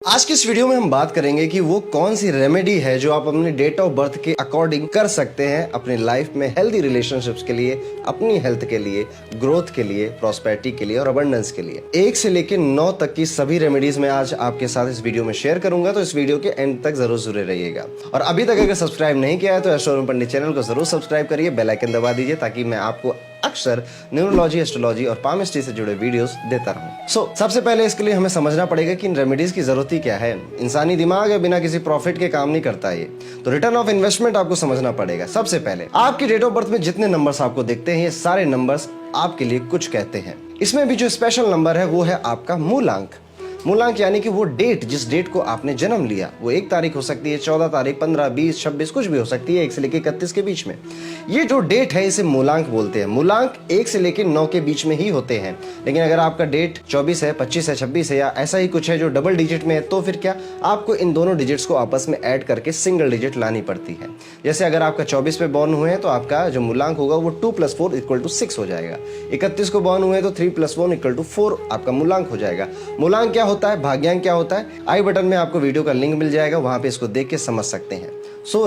आज की इस वीडियो में हम बात करेंगे कि वो कौन सी रेमेडी है जो आप अपने डेट ऑफ बर्थ के अकॉर्डिंग कर सकते हैं अपनी लाइफ में हेल्दी रिलेशनशिप्स के लिए, अपनी हेल्थ के लिए, ग्रोथ के लिए, प्रॉस्पेरिटी के लिए और अबंडेंस के लिए। 1 से लेकर 9 तक की सभी रेमेडीज मैं आज आपके साथ इस वीडियो में शेयर करूंगा, तो इस वीडियो के एंड तक जरूर जुड़े रहिएगा। और अभी तक अगर सब्सक्राइब नहीं किया है तो एस्ट्रोनॉमी पंडित चैनल को जरूर सब्सक्राइब करिए, बेल आइकन दबा दीजिए ताकि मैं आपको अक्सर न्यूरोलॉजी, एस्ट्रोलॉजी और पामिस्ट्री से जुड़े वीडियोस देता रहूं। सबसे पहले इसके लिए हमें समझना पड़ेगा कि इन रेमेडीज की जरूरत ही क्या है। इंसानी दिमाग है, बिना किसी प्रॉफिट के काम नहीं करता ये, तो रिटर्न ऑफ इन्वेस्टमेंट आपको समझना पड़ेगा। सबसे पहले आपकी डेट ऑफ बर्थ में जितने नंबर्स आपको दिखते हैं, ये सारे नंबर्स आपके लिए कुछ कहते हैं। इसमें भी जो स्पेशल नंबर है वो है आपका मूलांक। मूलांक यानी कि वो डेट, जिस डेट को आपने जन्म लिया, वो 1 तारीख हो सकती है, 14 तारीख, 15, 20, 26 कुछ भी हो सकती है, 1 से लेकर 31 के बीच में। ये जो डेट है इसे मूलांक बोलते हैं। मूलांक 1 से लेकर 9 के बीच में ही होते हैं, लेकिन अगर आपका डेट 24 है, 25 है, 26 है या ऐसा ही कुछ है जो डबल डिजिट में है, तो फिर क्या, आपको इन दोनों डिजिट्स को आपस में ऐड करके सिंगल डिजिट लानी पड़ती है। जैसे अगर आपका 24 पे बॉर्न हुए हैं तो आपका जो मूलांक होगा वो 2 + 4 = 6 हो जाएगा। 31 को बॉर्न हुए तो 3 + 1 = 4 आपका मूलांक हो जाएगा। मूलांक क्या होता है, भाग्यांक क्या होता है, आई बटन में आपको वीडियो का लिंक मिल जाएगा, वहां पे इसको देख के समझ सकते हैं।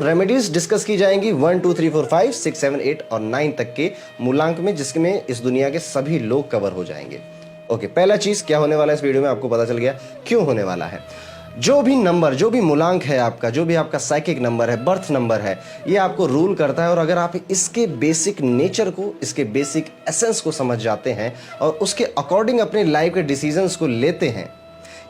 रेमेडीज डिस्कस की जाएंगी 1, 2, 3, 4, 5, 6, 7, 8 और 9 तक के मूलांक में, जिसमें इस दुनिया के सभी लोग कवर हो जाएंगे। ओके, पहला चीज क्या होने वाला है इस वीडियो में आपको पता चल गया क्यों होने वाला है। जो भी नंबर, जो भी मूलांक है आपका, जो भी आपका साइकिक नंबर है, बर्थ नंबर है, ये आपको रूल करता है। और अगर आप इसके बेसिक नेचर को, इसके बेसिक एसेंस को समझ जाते हैं और उसके अकॉर्डिंग अपने लाइफ के डिसीजंस को लेते हैं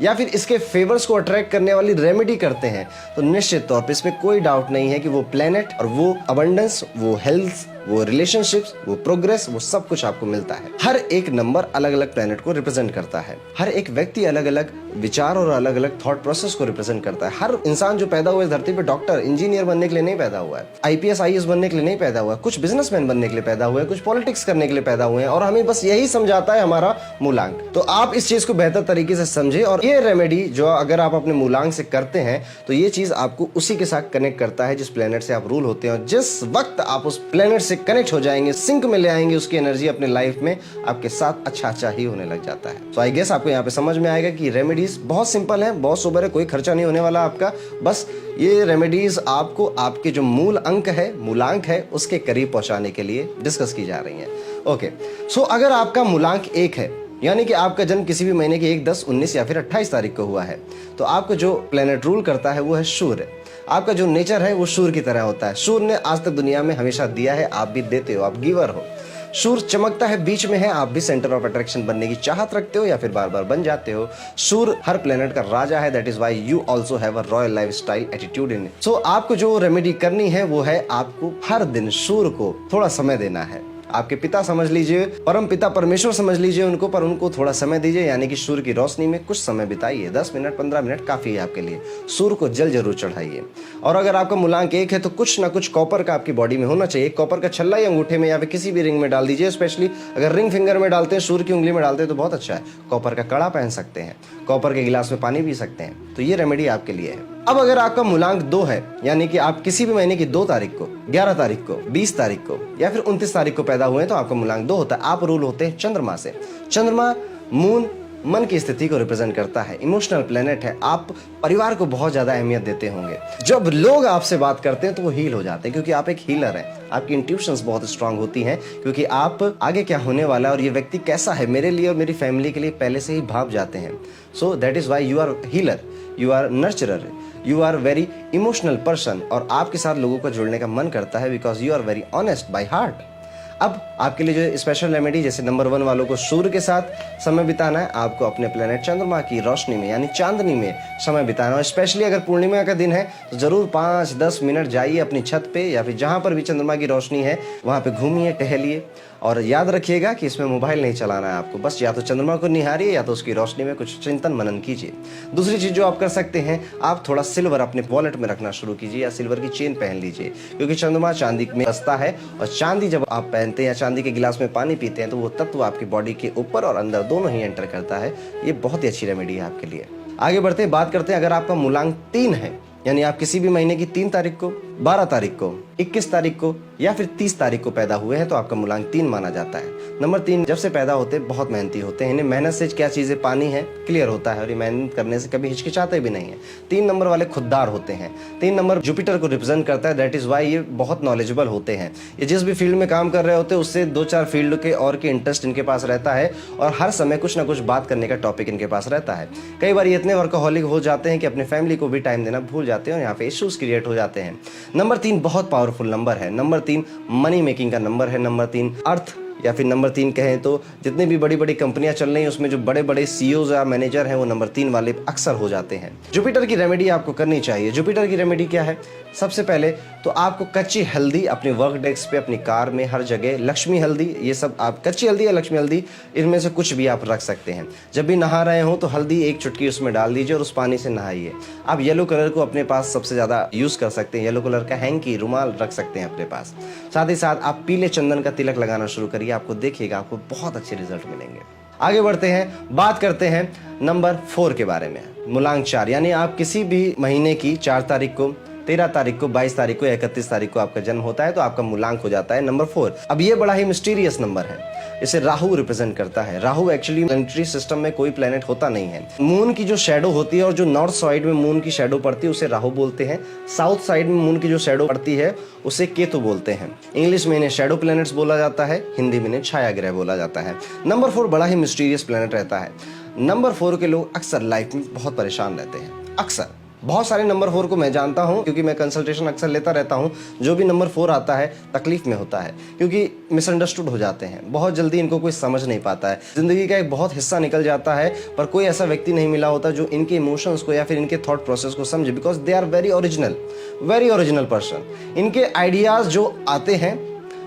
या फिर इसके फेवर्स को अट्रैक्ट करने वाली रेमेडी करते हैं, तो निश्चित तौर पे इसमें कोई डाउट नहीं है कि वो प्लेनेट और वो अबंडेंस, वो हेल्थ, वो रिलेशनशिप्स, वो प्रोग्रेस, वो सब कुछ आपको मिलता है। हर एक नंबर अलग अलग प्लेनेट को रिप्रेजेंट करता है। हर एक व्यक्ति अलग अलग विचार और अलग अलग थॉट प्रोसेस को रिप्रेजेंट करता है। हर इंसान जो पैदा हुआ है धरती पे डॉक्टर, इंजीनियर बनने के लिए नहीं पैदा हुआ है, IPS IAS बनने के लिए नहीं पैदा हुआ है, कुछ बिजनेसमैन बनने के लिए पैदा हुए हैं, कुछ पॉलिटिक्स करने के लिए पैदा हुए हैं, और हमें बस यही समझाता है हमारा मूलांक। तो आप इस चीज को बेहतर तरीके से समझे, और ये रेमेडी जो अगर आप अपने मूलांक से करते हैं तो ये चीज आपको उसी के साथ कनेक्ट करता है जिस प्लेनेट से आप रूल होते हैं। और जिस वक्त आप उस प्लेनेट से कनेक्ट हो जाएंगे, सिंक में ले आएंगे उसकी एनर्जी अपने लाइफ में, आपके साथ अच्छा ही होने लग जाता है। तो आई गेस आपको यहाँ पे समझ में आएगा कि रेमेडीज बहुत सिंपल है, बहुत सोबर है, कोई खर्चा नहीं होने वाला आपका। बस ये रेमेडीज आपको आपके जो मूल अंक है, मूलांक है, उसके करीब पहुंचाने के लिए डिस्कस की जा रही है। ओके, अगर आपका मूलांक 1 है, यानी कि आपका जन्म किसी भी महीने की 1, 10, 19 या फिर 28 तारीख को हुआ है, तो आपको जो प्लेनेट रूल करता है वो है सूर्य। आपका जो नेचर है वो सूर्य की तरह होता है। सूर्य ने आज तक दुनिया में हमेशा दिया है, आप भी देते हो, आप गिवर हो। सूर्य चमकता है, बीच में है, आप भी सेंटर ऑफ अट्रैक्शन बनने की चाहत रखते हो या फिर बार बार बन जाते हो। सूर्य हर प्लेनेट का राजा है, that is why you also have a royal lifestyle attitude in it. आपको जो रेमेडी करनी है वो है आपको हर दिन सूर्य को थोड़ा समय देना है। आपके पिता समझ लीजिए, परम पिता परमेश्वर समझ लीजिए उनको, पर उनको थोड़ा समय दीजिए, यानी कि सूर्य की रोशनी में कुछ समय बिताइए। 10 मिनट, 15 मिनट काफी है आपके लिए। सूर्य को जल जरूर चढ़ाइए। और अगर आपका मूलांक 1 है तो कुछ ना कुछ कॉपर का आपकी बॉडी में होना चाहिए। कॉपर का छल्ला या अंगूठे में या फिर किसी भी रिंग में डाल दीजिए। स्पेशली अगर रिंग फिंगर में डालते हैं, सूर्य की उंगली में डालते हैं तो बहुत अच्छा है। कॉपर का कड़ा पहन सकते हैं, कॉपर के गिलास में पानी पी सकते हैं। तो ये रेमेडी आपके लिए है। अब अगर आपका मूलांक 2 है, यानी कि आप किसी भी महीने की 2 तारीख को, 11 तारीख को, 20 तारीख को या फिर 29 तारीख को पैदा हुए हैं, तो आपका मूलांक 2 होता है। आप रूल होते हैं चंद्रमा से। चंद्रमा मून मन की स्थिति को रिप्रेजेंट करता है, इमोशनल प्लेनेट है। आप परिवार को बहुत ज्यादा अहमियत देते होंगे। जब लोग आपसे बात करते हैं तो वो हील हो जाते हैं, क्योंकि आप एक हीलर हैं। आपकी इंट्यूशंस बहुत स्ट्रांग होती हैं, क्योंकि आप आगे क्या होने वाला है और ये व्यक्ति कैसा है मेरे लिए और मेरी फैमिली के लिए पहले से ही भाप जाते हैं। That is why you are healer, you are nurturer, you are very emotional person, और आपके साथ लोगों का जुड़ने का मन करता है because you are very honest by heart. अब आपके लिए जो स्पेशल रेमेडी, जैसे नंबर 1 वालों को सूर्य के साथ समय बिताना है, आपको अपने प्लेनेट चंद्रमा की रोशनी में यानी चांदनी में समय बिताना है। स्पेशली अगर पूर्णिमा का दिन है तो जरूर 5-10 मिनट जाइए अपनी छत पे या फिर जहां पर भी चंद्रमा की रोशनी है वहां पे घूमिए, टहलिए। और याद रखिएगा कि इसमें मोबाइल नहीं चलाना है आपको, बस या तो चंद्रमा को निहारिए या तो उसकी रोशनी में कुछ चिंतन मनन कीजिए। दूसरी चीज जो आप कर सकते हैं, आप थोड़ा सिल्वर अपने वॉलेट में रखना शुरू कीजिए या सिल्वर की चेन पहन लीजिए, क्योंकि चंद्रमा चांदी में बसता है और चांदी जब आप पहनते हैं या चांदी के गिलास में पानी पीते हैं तो वो तत्व आपकी बॉडी के ऊपर और अंदर दोनों ही एंटर करता है। ये बहुत ही अच्छी रेमेडी है आपके लिए। आगे बढ़ते हैं, बात करते हैं अगर आपका मूलांक 3 है, यानी आप किसी भी महीने की 3 तारीख को, 12 तारीख को, 21 तारीख को या फिर 30 तारीख को पैदा हुए हैं तो आपका मूलांक 3 माना जाता है। नंबर 3, जब से पैदा होते बहुत मेहनती होते हैं, इन्हें मेहनत से क्या चीजें पानी है क्लियर होता है और ये मेहनत करने से कभी हिचकिचाते भी नहीं है। 3 नंबर वाले खुददार होते हैं। 3 नंबर जुपिटर को रिप्रेजेंट करता है, दैट इज वाई ये बहुत नॉलेजेबल होते हैं। ये जिस भी फील्ड में काम कर रहे होते हैं उससे 2-4 फील्ड के और के इंटरेस्ट इनके पास रहता है और हर समय कुछ ना कुछ बात करने का टॉपिक इनके पास रहता है। कई बार ये इतने वर्कहोलिक हो जाते हैं कि अपने फैमिली को भी टाइम देना भूल जाते हैं और यहाँ पे इश्यूज क्रिएट हो जाते हैं। नंबर 3 बहुत पावरफुल नंबर है। नंबर 3 मनी मेकिंग का नंबर है। नंबर 3 अर्थ या फिर नंबर 3 कहें तो जितनी भी बड़ी बड़ी कंपनियां चल रही हैं उसमें जो बड़े बड़े सीईओज या मैनेजर हैं वो नंबर 3 वाले अक्सर हो जाते हैं। जुपिटर की रेमेडी आपको करनी चाहिए। जुपिटर की रेमेडी क्या है? सबसे पहले तो आपको कच्ची हल्दी अपने वर्क डेस्क पे, अपनी कार में, हर जगह, लक्ष्मी हल्दी, ये सब आप कच्ची हल्दी या लक्ष्मी हल्दी इनमें से कुछ भी आप रख सकते हैं। जब भी नहा रहे हो तो हल्दी 1 चुटकी उसमें डाल दीजिए और उस पानी से नहाइए। आप येलो कलर को अपने पास सबसे ज़्यादा यूज़ कर सकते हैं। येलो कलर का हैंकी, रुमाल रख सकते हैं अपने पास। साथ ही साथ आप पीले चंदन का तिलक लगाना शुरू करिए, आपको देखिएगा आपको बहुत अच्छे रिजल्ट मिलेंगे। आगे बढ़ते हैं, बात करते हैं नंबर 4 के बारे में। मूलांक 4 यानी आप किसी भी महीने की 4 तारीख को, 13 तारीख को, 22 तारीख को या 31 तारीख को आपका जन्म होता है तो आपका मूलांक हो जाता है नंबर 4। अब ये बड़ा ही मिस्टीरियस नंबर है। इसे राहु रिप्रेजेंट करता है। राहु एक्चुअली प्लैनेटरी सिस्टम में कोई प्लैनेट होता नहीं है। मून की जो शैडो होती है और जो नॉर्थ साइड में मून की शैडो पड़ती है उसे राहु बोलते हैं। साउथ साइड में मून की जो शैडो पड़ती है उसे केतु बोलते हैं। इंग्लिश में इन्हें शैडो प्लैनेट्स बोला जाता है, हिंदी में इन्हें छाया ग्रह बोला जाता है। नंबर 4 बड़ा ही मिस्टीरियस प्लैनेट रहता है। नंबर 4 के लोग अक्सर लाइफ में बहुत परेशान रहते हैं। अक्सर बहुत सारे नंबर 4 को मैं जानता हूं क्योंकि मैं कंसल्टेशन अक्सर लेता रहता हूं। जो भी नंबर 4 आता है तकलीफ में होता है क्योंकि मिसअंडरस्टूड हो जाते हैं। बहुत जल्दी इनको कोई समझ नहीं पाता है। जिंदगी का एक बहुत हिस्सा निकल जाता है पर कोई ऐसा व्यक्ति नहीं मिला होता जो इनके इमोशंस को या फिर इनके थॉट प्रोसेस को समझे, because they are very original person. इनके आइडियाज जो आते हैं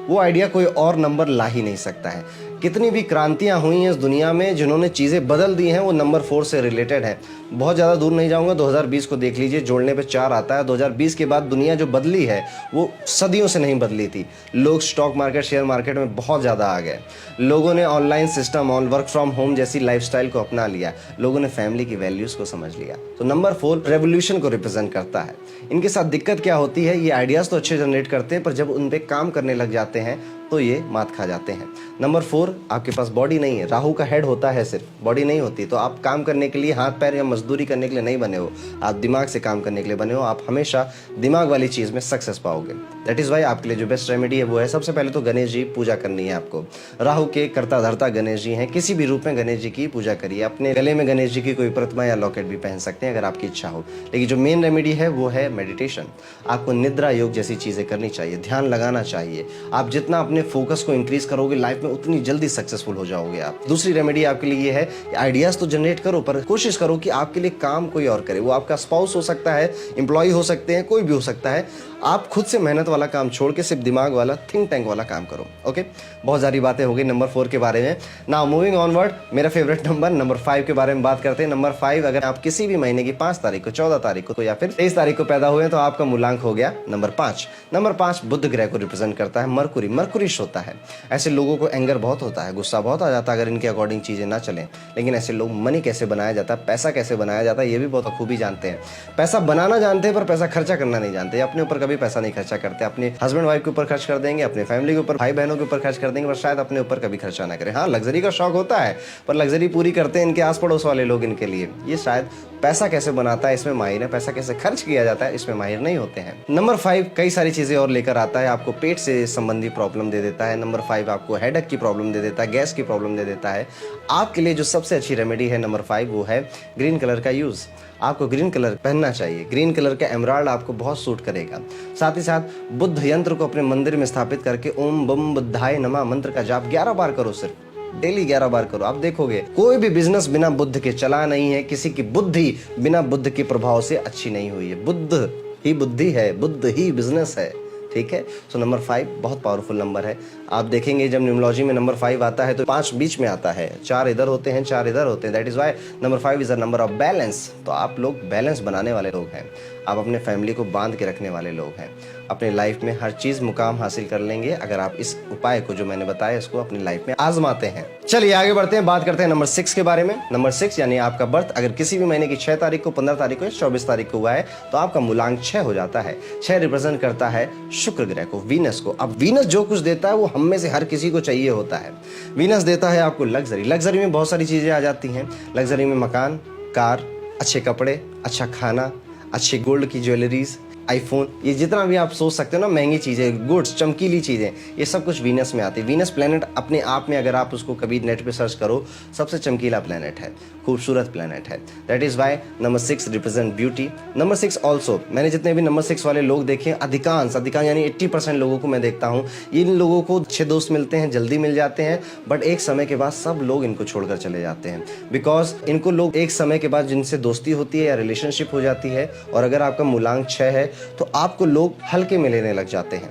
वो आइडिया कोई और नंबर ला ही नहीं सकता है। कितनी भी क्रांतियां हुई हैं इस दुनिया में, जिन्होंने चीज़ें बदल दी हैं वो नंबर 4 से रिलेटेड है। बहुत ज़्यादा दूर नहीं जाऊंगा, 2020 को देख लीजिए, जोड़ने पे 4 आता है। 2020 के बाद दुनिया जो बदली है वो सदियों से नहीं बदली थी। लोग स्टॉक मार्केट, शेयर मार्केट में बहुत ज़्यादा आ गए। लोगों ने online system, work from home जैसी लाइफस्टाइल को अपना लिया। लोगों ने फैमिली की वैल्यूज़ को समझ लिया। तो नंबर 4 रेवोल्यूशन को रिप्रेजेंट करता है। इनके साथ दिक्कत क्या होती है, ये आइडियाज़ तो अच्छे जनरेट करते हैं पर जब उन पर काम करने लग जाते हैं तो ये मात खा जाते हैं। नंबर 4 आपके पास बॉडी नहीं है। राहु का हेड होता है, सिर्फ बॉडी नहीं होती। तो आप काम करने के लिए, हाथ पैर या मजदूरी करने के लिए नहीं बने हो, आप दिमाग से काम करने के लिए बने हो। आप हमेशा दिमाग वाली चीज़ में सक्सेस पाओगे। दैट इज़ वाई आपके लिए जो बेस्ट रेमेडी है वो है, सबसे पहले तो गणेश जी पूजा करनी है आपको। राहु के कर्ता धर्ता गणेश जी हैं, किसी भी रूप में गणेश जी की पूजा करिए। अपने गले में गणेश जी की कोई प्रतिमा या लॉकेट भी पहन सकते हैं अगर आपकी इच्छा हो। लेकिन जो मेन रेमेडी है वो है मेडिटेशन। आपको निद्रा योग जैसी चीज़ें करनी चाहिए, ध्यान लगाना चाहिए। आप जितना अपने फोकस को इंक्रीज करोगे लाइफ में उतनी जल्दी सक्सेसफुल हो जाओगे आप। दूसरी रेमेडी आपके लिए ये है, आइडियाज तो जनरेट करो पर कोशिश करो कि आपके लिए काम कोई और करे। वो आपका स्पाउस हो सकता है, एम्प्लॉय हो सकते हैं, कोई भी हो सकता है। आप खुद से मेहनत वाला काम छोड़ के सिर्फ दिमाग वाला, थिंक टैंक वाला काम करो। ओके, बहुत सारी बातें हो गई नंबर 4 के बारे में। नाउ मूविंग ऑनवर्ड, मेरा फेवरेट नंबर 5 के बारे में बात करते हैं। नंबर 5, अगर आप किसी भी महीने की 5 तारीख को, 14 तारीख को या फिर 23 तारीख को पैदा हुए तो आपका मूलांक हो गया नंबर 5। नंबर 5 बुध ग्रह को रिप्रेजेंट करता है। मरकुरीश होता है। ऐसे लोगों को एंगर बहुत होता है, गुस्सा बहुत आ जाता है अगर इनके अकॉर्डिंग चीजें ना चलें। लेकिन ऐसे लोग मनी कैसे बनाया जाता है, पैसा कैसे बनाया जाता है, ये भी बहुत खूबी जानते हैं। पैसा बनाना जानते हैं पर पैसा खर्चा करना नहीं जानते। अपने ऊपर कभी पैसा नहीं खर्चा करते। अपने हस्बैंड वाइफ के ऊपर खर्च कर देंगे, अपने फैमिली के ऊपर, भाई बहनों के ऊपर खर्च कर देंगे, पर शायद अपने ऊपर कभी खर्चा ना करें। हाँ, लग्जरी का शौक होता है पर लग्जरी पूरी करते हैं इनके आस पड़ोस वाले लोग इनके लिए। ये शायद पैसा कैसे बनाता है इसमें माहिर है, पैसा कैसे खर्च किया जाता है इसमें माहिर नहीं होते हैं। नंबर 5 कई सारी चीजें और लेकर आता है। आपको पेट से संबंधी प्रॉब्लम दे देता है। नंबर 5 आपको हेडेक की प्रॉब्लम दे देता है, गैस की प्रॉब्लम दे देता है। आपके लिए जो सबसे अच्छी रेमेडी है नंबर 5 वो है ग्रीन कलर का यूज। आपको ग्रीन कलर पहनना चाहिए। ग्रीन कलर का एमराल्ड आपको बहुत सूट करेगा। साथ ही साथ बुद्ध यंत्र को अपने मंदिर में स्थापित करके ओम बम बुद्धाय नमः मंत्र का जाप 11 बार करो। सिर्फ डेली 11 बार करो। आप देखोगे कोई भी बिजनेस बिना बुद्ध के चला नहीं है। किसी की बुद्धि बिना बुद्ध के प्रभाव से अच्छी नहीं हुई है। बुद्ध ही बुद्धि है, बुद्ध ही बिजनेस है। ठीक है, सो नंबर 5 बहुत पावरफुल नंबर है। आप देखेंगे जब न्यूमरोलॉजी में नंबर 5 आता है तो 5 बीच में आता है, 4 इधर होते हैं, 4 इधर होते हैं। That is why number 5 is a number of balance. तो आप लोग बैलेंस बनाने वाले लोग हैं। आप अपने फैमिली को बांध के रखने वाले लोग हैं। अपने लाइफ में हर चीज मुकाम हासिल कर लेंगे अगर आप इस उपाय को जो मैंने बताया इसको अपनी लाइफ में आजमाते हैं। चलिए आगे बढ़ते हैं, बात करते हैं नंबर 6 के बारे में। नंबर 6 यानी आपका बर्थ अगर किसी भी महीने की 6 तारीख को, 15 तारीख को या 24 तारीख को हुआ है तो आपका मूलांक 6 हो जाता है। 6 रिप्रेजेंट करता है शुक्र ग्रह को, वीनस को। अब वीनस जो कुछ देता है वो हम में से हर किसी को चाहिए होता है। वीनस देता है आपको लग्जरी। लग्जरी में बहुत सारी चीजें आ जाती हैं। लग्जरी में मकान, कार, अच्छे कपड़े, अच्छा खाना, अच्छे गोल्ड की ज्वेलरीज, आईफोन, ये जितना भी आप सोच सकते हो ना, महंगी चीज़ें, गुड्स, चमकीली चीज़ें, ये सब कुछ वीनस में आती है। वीनस प्लेनेट अपने आप में अगर आप उसको कभी नेट पे सर्च करो, सबसे चमकीला प्लेनेट है, खूबसूरत प्लेनेट है। That is why number 6 represent beauty. Number 6 also, मैंने जितने भी नंबर 6 वाले लोग देखे, अधिकांश यानी 80% लोगों को मैं देखता हूँ, इन लोगों को अच्छे दोस्त मिलते हैं, जल्दी मिल जाते हैं, बट एक समय के बाद सब लोग इनको छोड़कर चले जाते हैं। बिकॉज इनको लोग एक समय के बाद जिनसे दोस्ती होती है या रिलेशनशिप हो जाती है, और अगर आपका मूलांक 6 है तो आपको लोग हल्के में लेने लग जाते हैं,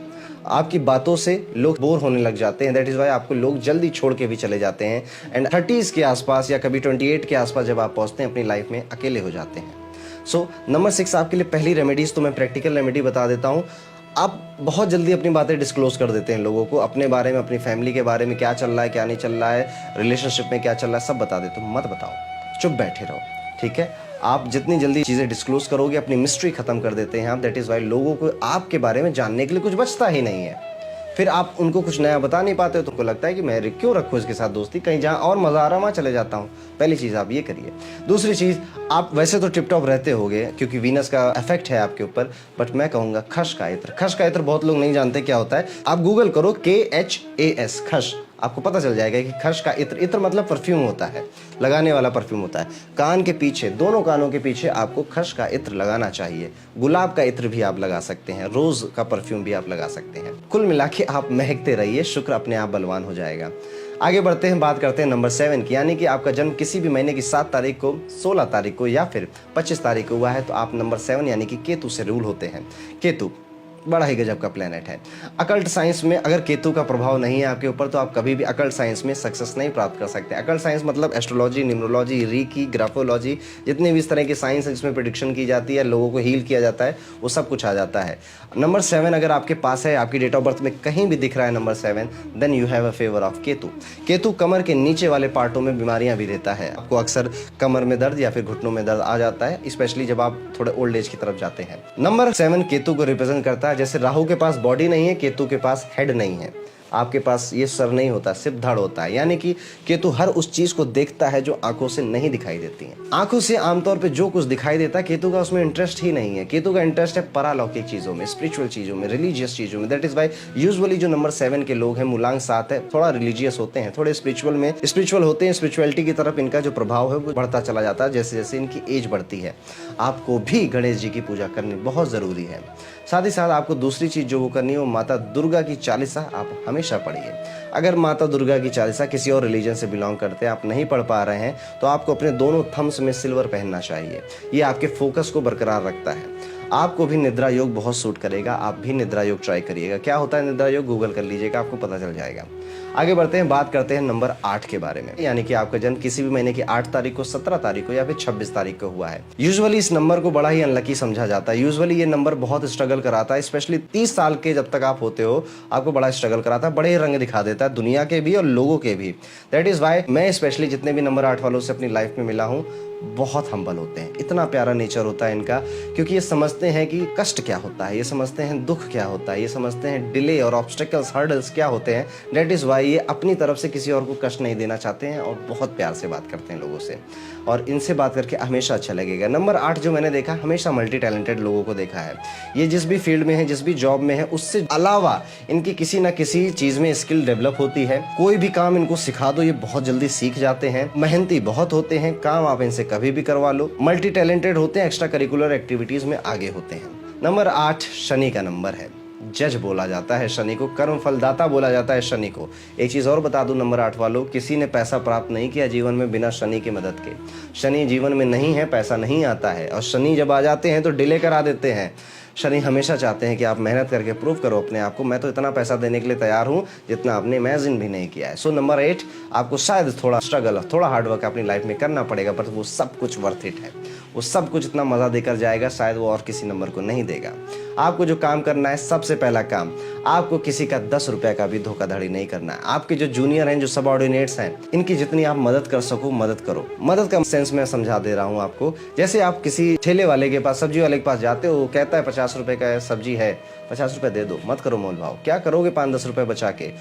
आपकी बातों से लोग बोर होने लग जाते हैं। दैट इज़ वाई आपको लोग जल्दी छोड़ के भी चले जाते हैं। एंड 30s के आसपास या कभी 28 के आसपास जब आप पहुंचते हैं अपनी लाइफ में, अकेले हो जाते हैं। सो नंबर 6 आपके लिए पहली रेमेडीज तो मैं प्रैक्टिकल रेमेडी बता देता हूँ। आप बहुत जल्दी अपनी बातें डिस्क्लोज कर देते हैं लोगों को, अपने बारे में, अपनी फैमिली के बारे में, क्या चल रहा है क्या नहीं चल रहा है, रिलेशनशिप में क्या चल रहा है, सब बता देते हो। मत बताओ, चुप बैठे रहो, ठीक है। आप जितनी जल्दी चीज़ें डिस्क्लोज करोगे अपनी मिस्ट्री खत्म कर देते हैं आप। दैट इज़ वाई लोगों को आपके बारे में जानने के लिए कुछ बचता ही नहीं है। फिर आप उनको कुछ नया बता नहीं पाते हो तो उनको लगता है कि मैं क्यों रखूँ इसके साथ दोस्ती, कहीं जहाँ और मज़ा आ रहा वहाँ चले जाता हूँ। पहली चीज़ आप ये करिए। दूसरी चीज़, आप वैसे तो टिप टॉप रहते होगे क्योंकि वीनस का इफेक्ट है आपके ऊपर, बट मैं कहूँगा खश का इत्र। खश का इत्र बहुत लोग नहीं जानते क्या होता है। आप गूगल करो KHAS, खश, आपको पता चल जाएगा कि खश का इत्र, इत्र मतलब परफ्यूम होता है, लगाने वाला परफ्यूम होता है। कान के पीछे, दोनों कानों के पीछे आपको खश का इत्र लगाना चाहिए। गुलाब का इत्र भी आप लगा सकते हैं, रोज का परफ्यूम भी आप लगा सकते हैं। कुल मिला के आप महकते रहिए, शुक्र अपने आप बलवान हो जाएगा। आगे बढ़ते हैं, बात करते हैं नंबर 7 की, यानी कि आपका जन्म किसी भी महीने की 7 तारीख को, 16 तारीख को या फिर 25 तारीख को हुआ है तो आप नंबर 7 यानी कि केतु से रूल होते हैं। केतु बड़ा ही गजब का प्लेनेट है। अकल्ट साइंस में अगर केतु का प्रभाव नहीं है आपके ऊपर तो आप कभी भी अकल्ट साइंस में सक्सेस नहीं प्राप्त कर सकते। अकल्ट साइंस मतलब एस्ट्रोलॉजी, न्यूमरोलॉजी, रीकी, ग्राफोलॉजी, जितने भी इस तरह की साइंस है जिसमें प्रेडिक्शन की जाती है, लोगों को हील किया जाता है, वो सब कुछ आ जाता है। नंबर 7 अगर आपके पास है, आपकी डेट ऑफ बर्थ में कहीं भी दिख रहा है number 7, then you have a favour of Ketu. Ketu कमर के नीचे वाले पार्टों में बीमारियां भी देता है। आपको अक्सर कमर में दर्द या फिर घुटनों में दर्द आ जाता है, स्पेशली जब आप थोड़े ओल्ड एज की तरफ जाते हैं। नंबर 7 केतु को रिप्रेजेंट करता है। जैसे राहु के पास बॉडी नहीं है, केतु के पास हेड नहीं है। आपके पास ये सर नहीं होता, सिर्फ धड़ होता है। यानी कि केतु हर उस चीज को देखता है जो आंखों से नहीं दिखाई देती है। आंखों से आमतौर पे जो कुछ दिखाई देता है केतु का उसमें इंटरेस्ट ही नहीं है। केतु का इंटरेस्ट है परालौकिक चीजों में, स्पिरिचुअल चीजों में, रिलीजियस चीजों में। दैट इज वाई यूजुअली जो नंबर 7 के लोग हैं, मूलांक 7 है, थोड़ा रिलीजियस होते हैं, थोड़े स्पिरिचुअल होते हैं। स्पिरिचुअलिटी की तरफ इनका जो प्रभाव है वो बढ़ता चला जाता है जैसे जैसे इनकी एज बढ़ती है। आपको भी गणेश जी की पूजा करनी बहुत जरूरी है। साथ ही साथ आपको दूसरी चीज जो वो करनी है वो माता दुर्गा की चालीसा आप हमेशा पढ़िए। अगर माता दुर्गा की चालीसा किसी और रिलीजन से बिलोंग करते हैं, आप नहीं पढ़ पा रहे हैं, तो आपको अपने दोनों थम्स में सिल्वर पहनना चाहिए। ये आपके फोकस को बरकरार रखता है। आपको भी निद्रा योग बहुत सूट करेगा, आप भी निद्रा योग ट्राई करिएगा। क्या होता है निद्रा योग, गूगल कर लीजिएगा, आपको पता चल जाएगा। आगे बढ़ते हैं, बात करते हैं नंबर 8 के बारे में, यानी कि आपका जन्म किसी भी महीने की 8 तारीख को, 17 तारीख को या फिर 26 तारीख को हुआ है। यूजुअली इस नंबर को बड़ा ही अनलकी समझा जाता है। यूजुअली ये नंबर बहुत स्ट्रगल कराता है, स्पेशली 30 साल के जब तक आप होते हो आपको बड़ा स्ट्रगल कराता है, बड़े रंग दिखा देता है दुनिया के भी और लोगों के भी। दैट इज वाई मैं स्पेशली जितने भी नंबर 8 वालों से अपनी लाइफ में मिला हूँ, बहुत हम्बल होते हैं। इतना प्यारा नेचर होता है इनका, क्योंकि ये समझते हैं कि कष्ट क्या होता है, ये समझते हैं दुख क्या होता है, ये समझते हैं डिले और ऑब्स्टेकल्स, हर्डल्स क्या होते हैं। दैट इज वाई ये अपनी तरफ से किसी और को कष्ट नहीं देना चाहते हैं और बहुत प्यार से बात करते हैं लोगों से, और इनसे बात करके हमेशा अच्छा लगेगा। नंबर 8 जो मैंने देखा, हमेशा मल्टी टैलेंटेड लोगों को देखा है। ये जिस भी फील्ड में है, जिस भी जॉब में है, उससे अलावा इनकी किसी ना किसी चीज में स्किल डेवलप होती है। कोई भी काम इनको सिखा दो, ये बहुत जल्दी सीख जाते हैं। मेहनती बहुत होते हैं, काम आप इनसे कभी भी करवा लो। मल्टी टैलेंटेड होते हैं, एक्स्ट्रा करिकुलर एक्टिविटीज में आगे होते हैं। नंबर 8 शनि का नंबर है। जज बोला जाता है शनि को, कर्म फलदाता बोला जाता है शनि को। एक चीज और बता दूं नंबर 8 वालों, किसी ने पैसा प्राप्त नहीं किया जीवन में बिना शनि की मदद के। शनि जीवन में नहीं है, पैसा नहीं आता है, और शनि जब आ जाते हैं तो डिले करा देते हैं। शनि हमेशा चाहते हैं कि आप मेहनत करके प्रूव करो अपने आप को, मैं तो इतना पैसा देने के लिए तैयार हूं जितना आपने इमेजिन भी नहीं किया है। सो नंबर 8 आपको शायद थोड़ा स्ट्रगल, थोड़ा हार्डवर्क अपनी लाइफ में करना पड़ेगा, पर वो सब कुछ वर्थ इट है। वो सब कुछ इतना मज़ा देकर जाएगा, शायद वो और किसी नंबर को नहीं देगा। आपको जो काम करना है, सबसे पहला काम, आपको किसी का 10 रुपये का भी धोखाधड़ी नहीं करना है। आपके जो जूनियर हैं, जो सबऑर्डिनेट्स हैं, इनकी जितनी आप मदद कर सको मदद करो। मदद का सेंस मैं समझा दे रहा हूँ आपको। जैसे आप किसी ठेले वाले के पास, सब्जी वाले के पास जाते हो, वो कहता है 50 रुपये का सब्जी है, 50 रुपये दे दो, मत करो मोल भाव। क्या करोगे 5-10 रुपये बचा के?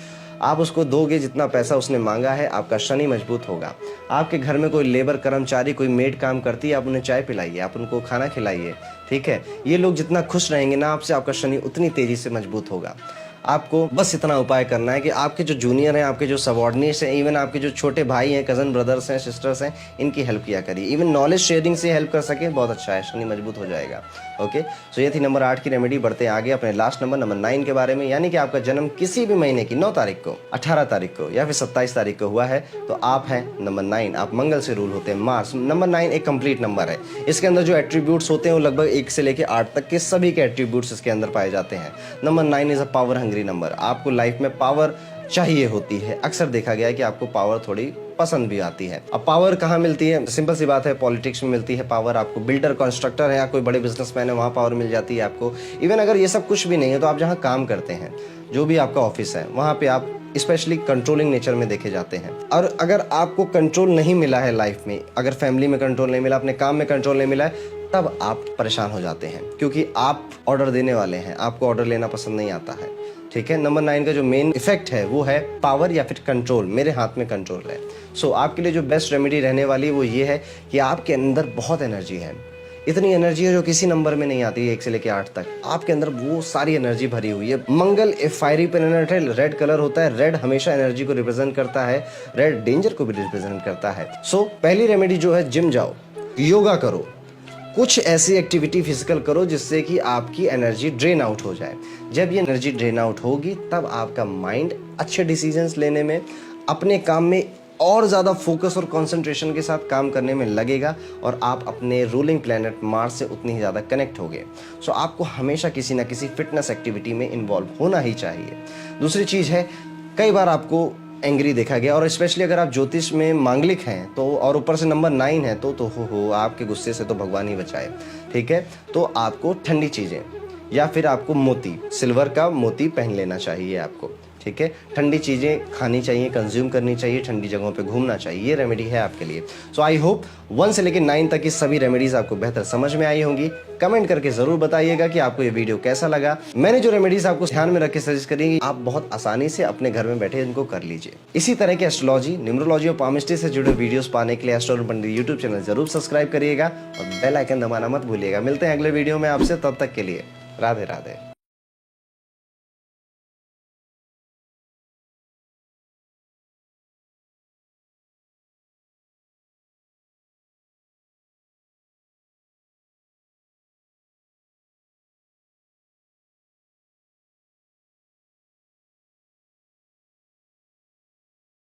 आप उसको दोगे जितना पैसा उसने मांगा है, आपका शनि मजबूत होगा। आपके घर में कोई लेबर कर्मचारी, कोई मेड काम करती है, आप उन्हें चाय पिलाइए, आप उनको खाना खिलाइए, ठीक है। ये लोग जितना खुश रहेंगे ना आपसे, आपका शनि उतनी तेजी से मजबूत होगा। आपको बस इतना उपाय करना है कि आपके जो जूनियर हैं, आपके जो सबऑर्डिनेट्स हैं, इवन आपके जो छोटे भाई हैं, कज़न ब्रदर्स हैं, सिस्टर्स हैं, इनकी हेल्प किया करिए। इवन नॉलेज शेयरिंग से हेल्प कर सके, बहुत अच्छा है, शनि मजबूत हो जाएगा। ओके, सो ये थी नंबर 8 की रेमेडी। बढ़ते हैं आगे अपने लास्ट नंबर 9 के बारे में। यानी कि आपका जन्म किसी भी महीने की 9 तारीख को, 18 तारीख को या फिर 27 तारीख को हुआ है, तो आप हैं नंबर 9। आप मंगल से रूल होते हैं, मार्स। नंबर 9 एक कंप्लीट नंबर है। इसके अंदर जो एट्रीब्यूट्स होते हैं वो लगभग 1 से लेकर 8 तक के सभी के एट्रीब्यूट्स इसके अंदर पाए जाते हैं। Number 9 is a power hungry number. आपको लाइफ में पावर चाहिए होती है। अक्सर देखा गया है कि आपको पावर थोड़ी पसंद भी आती है। अब पावर कहाँ मिलती है? सिंपल सी बात है, पॉलिटिक्स में मिलती है पावर। आपको बिल्डर कंस्ट्रक्टर है या कोई बड़े बिजनेसमैन है, वहाँ पावर मिल जाती है आपको। इवन अगर ये सब कुछ भी नहीं है तो आप जहाँ काम करते हैं, जो भी आपका ऑफिस है, वहाँ पे आप स्पेशली कंट्रोलिंग नेचर में देखे जाते हैं। और अगर आपको कंट्रोल नहीं मिला है लाइफ में, अगर फैमिली में कंट्रोल नहीं मिला, अपने काम में कंट्रोल नहीं मिला है, तब आप परेशान हो जाते हैं, क्योंकि आप ऑर्डर देने वाले हैं, आपको ऑर्डर लेना पसंद नहीं आता है, ठीक है। नंबर 9 का जो मेन इफेक्ट है वो है पावर या फिर कंट्रोल। मेरे हाथ में कंट्रोल है। सो आपके लिए जो बेस्ट रेमेडी रहने वाली वो ये है कि आपके अंदर बहुत एनर्जी है। इतनी एनर्जी है जो किसी नंबर में नहीं आती है। 1 से लेकर 8 तक आपके अंदर वो सारी एनर्जी भरी हुई है। मंगल एक फायरी प्लैनेट है, रेड कलर होता है। रेड हमेशा एनर्जी को रिप्रेजेंट करता है, रेड डेंजर को भी रिप्रेजेंट करता है। सो पहली रेमेडी जो है, जिम जाओ, योगा करो, कुछ ऐसी एक्टिविटी फिजिकल करो जिससे कि आपकी एनर्जी ड्रेन आउट हो जाए। जब ये एनर्जी ड्रेन आउट होगी तब आपका माइंड अच्छे डिसीजंस लेने में, अपने काम में और ज़्यादा फोकस और कंसंट्रेशन के साथ काम करने में लगेगा और आप अपने रूलिंग प्लैनेट मार्स से उतनी ही ज़्यादा कनेक्ट होगे। सो आपको हमेशा किसी ना किसी फिटनेस एक्टिविटी में इन्वॉल्व होना ही चाहिए। दूसरी चीज़ है, कई बार आपको एंग्री देखा गया, और स्पेशली अगर आप ज्योतिष में मांगलिक हैं तो, और ऊपर से नंबर 9 है तो हो आपके गुस्से से तो भगवान ही बचाए, ठीक है। तो आपको ठंडी चीज़ें या फिर आपको मोती, सिल्वर का मोती पहन लेना चाहिए आपको, ठीक है। ठंडी चीज़ें खानी चाहिए, कंज्यूम करनी चाहिए, ठंडी जगहों पे घूमना चाहिए। ये रेमेडी है आपके लिए। सो आई होप 1 से लेकर 9 तक की सभी रेमेडीज आपको बेहतर समझ में आई होंगी। कमेंट करके जरूर बताइएगा कि आपको ये वीडियो कैसा लगा। मैंने जो रेमेडीज आपको ध्यान में रख के सजेस्ट करेंगी, आप बहुत आसानी से अपने घर में बैठे इनको कर लीजिए। इसी तरह के एस्ट्रोलॉजी, न्यूमरोलॉजी और पामिस्ट्री से जुड़े वीडियोस पाने के लिए एस्ट्रो पंडित यूट्यूब चैनल जरूर सब्सक्राइब करिएगा और बेल आइकन दबाना मत भूलिएगा। मिलते हैं अगले वीडियो में आपसे, तब तक के लिए राधे राधे।